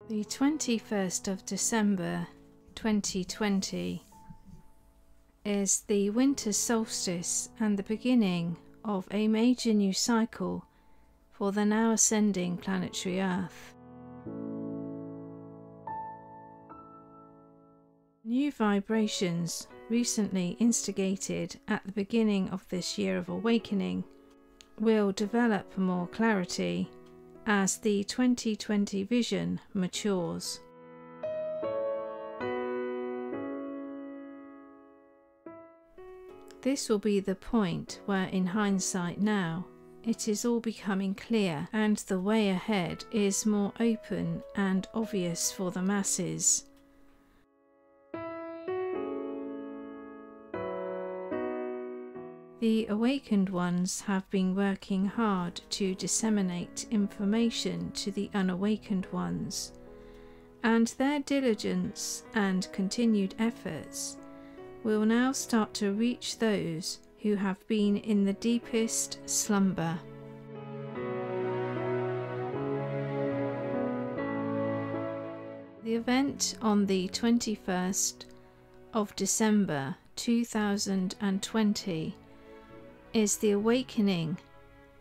The 21st of December 2020 is the winter solstice and the beginning of a major new cycle for the now ascending planetary Earth. New vibrations recently instigated at the beginning of this year of awakening will develop more clarity as the 2020 vision matures. This will be the point where, in hindsight now, it is all becoming clear and the way ahead is more open and obvious for the masses. The awakened ones have been working hard to disseminate information to the unawakened ones, and their diligence and continued efforts will now start to reach those who have been in the deepest slumber. The event on the 21st of December 2020 is the awakening,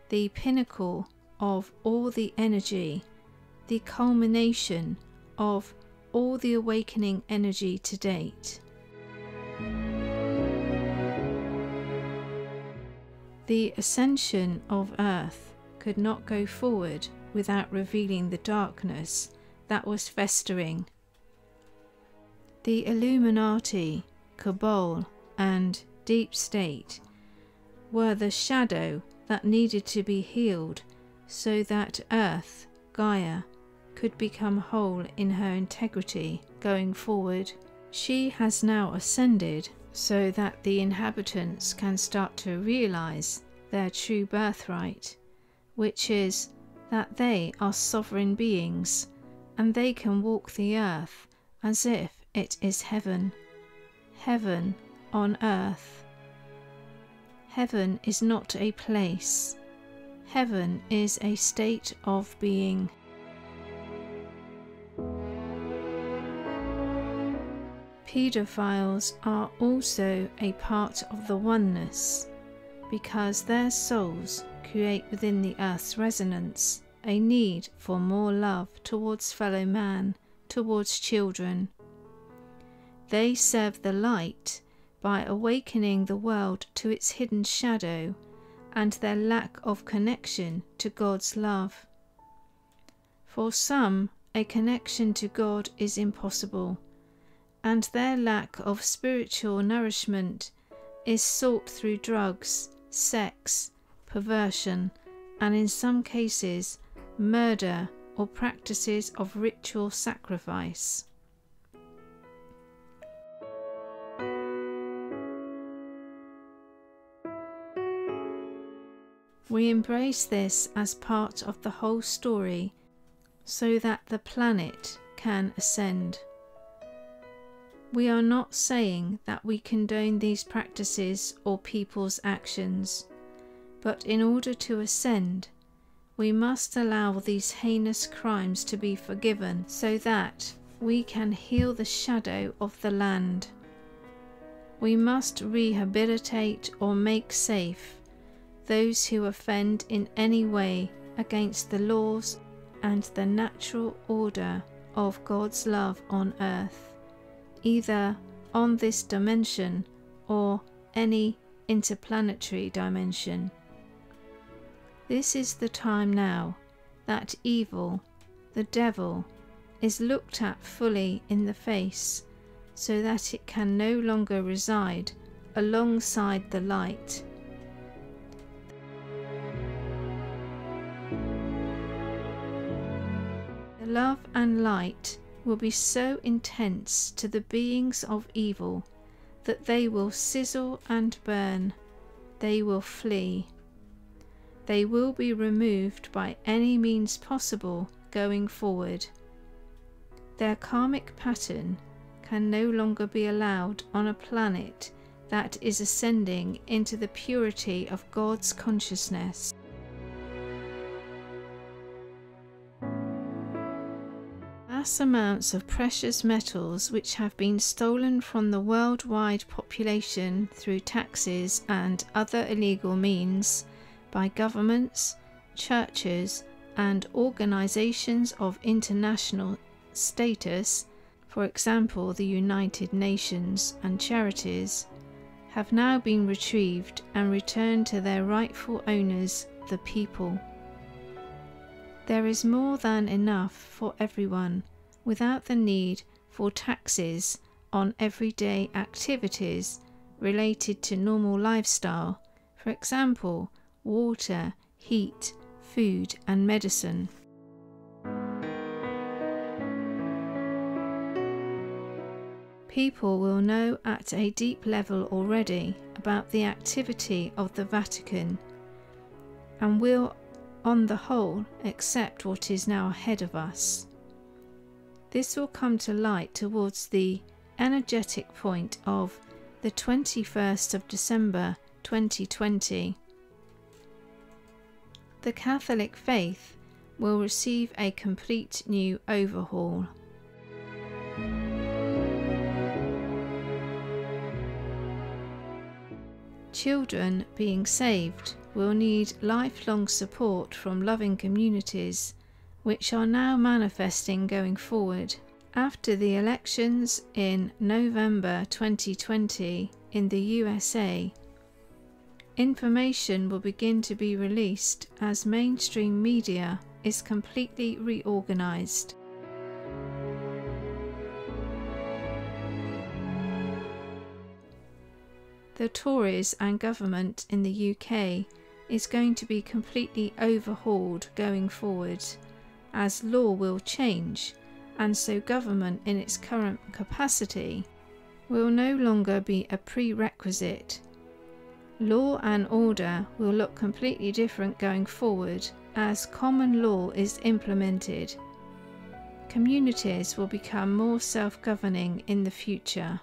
the pinnacle of all the energy, the culmination of all the awakening energy to date. The ascension of Earth could not go forward without revealing the darkness that was festering. The Illuminati, Cabal, and Deep State were the shadow that needed to be healed so that Earth, Gaia, could become whole in her integrity going forward. She has now ascended so that the inhabitants can start to realize their true birthright, which is that they are sovereign beings and they can walk the earth as if it is heaven, heaven on earth. Heaven is not a place. Heaven is a state of being. Pedophiles are also a part of the oneness, because their souls create within the Earth's resonance a need for more love towards fellow man, towards children. They serve the light by awakening the world to its hidden shadow and their lack of connection to God's love. For some, a connection to God is impossible, and their lack of spiritual nourishment is sought through drugs, sex, perversion, and in some cases, murder or practices of ritual sacrifice. We embrace this as part of the whole story so that the planet can ascend. We are not saying that we condone these practices or people's actions, but in order to ascend, we must allow these heinous crimes to be forgiven so that we can heal the shadow of the land. We must rehabilitate or make safe those who offend in any way against the laws and the natural order of God's love on earth, either on this dimension or any interplanetary dimension. This is the time now that evil, the devil, is looked at fully in the face so that it can no longer reside alongside the light. The love and light will be so intense to the beings of evil that they will sizzle and burn, they will flee. They will be removed by any means possible going forward. Their karmic pattern can no longer be allowed on a planet that is ascending into the purity of God's consciousness. Mass amounts of precious metals which have been stolen from the worldwide population through taxes and other illegal means by governments, churches, and organizations of international status, for example the United Nations and charities, have now been retrieved and returned to their rightful owners, the people. There is more than enough for everyone, without the need for taxes on everyday activities related to normal lifestyle, for example, water, heat, food, and medicine. People will know at a deep level already about the activity of the Vatican and will, on the whole, accept what is now ahead of us. This will come to light towards the energetic point of the 21st of December 2020. The Catholic faith will receive a complete new overhaul. Children being saved will need lifelong support from loving communities, which are now manifesting going forward. After the elections in November 2020 in the USA, information will begin to be released as mainstream media is completely reorganized. The Tories and government in the UK is going to be completely overhauled going forward, as law will change, and so government in its current capacity will no longer be a prerequisite. Law and order will look completely different going forward as common law is implemented. Communities will become more self-governing in the future.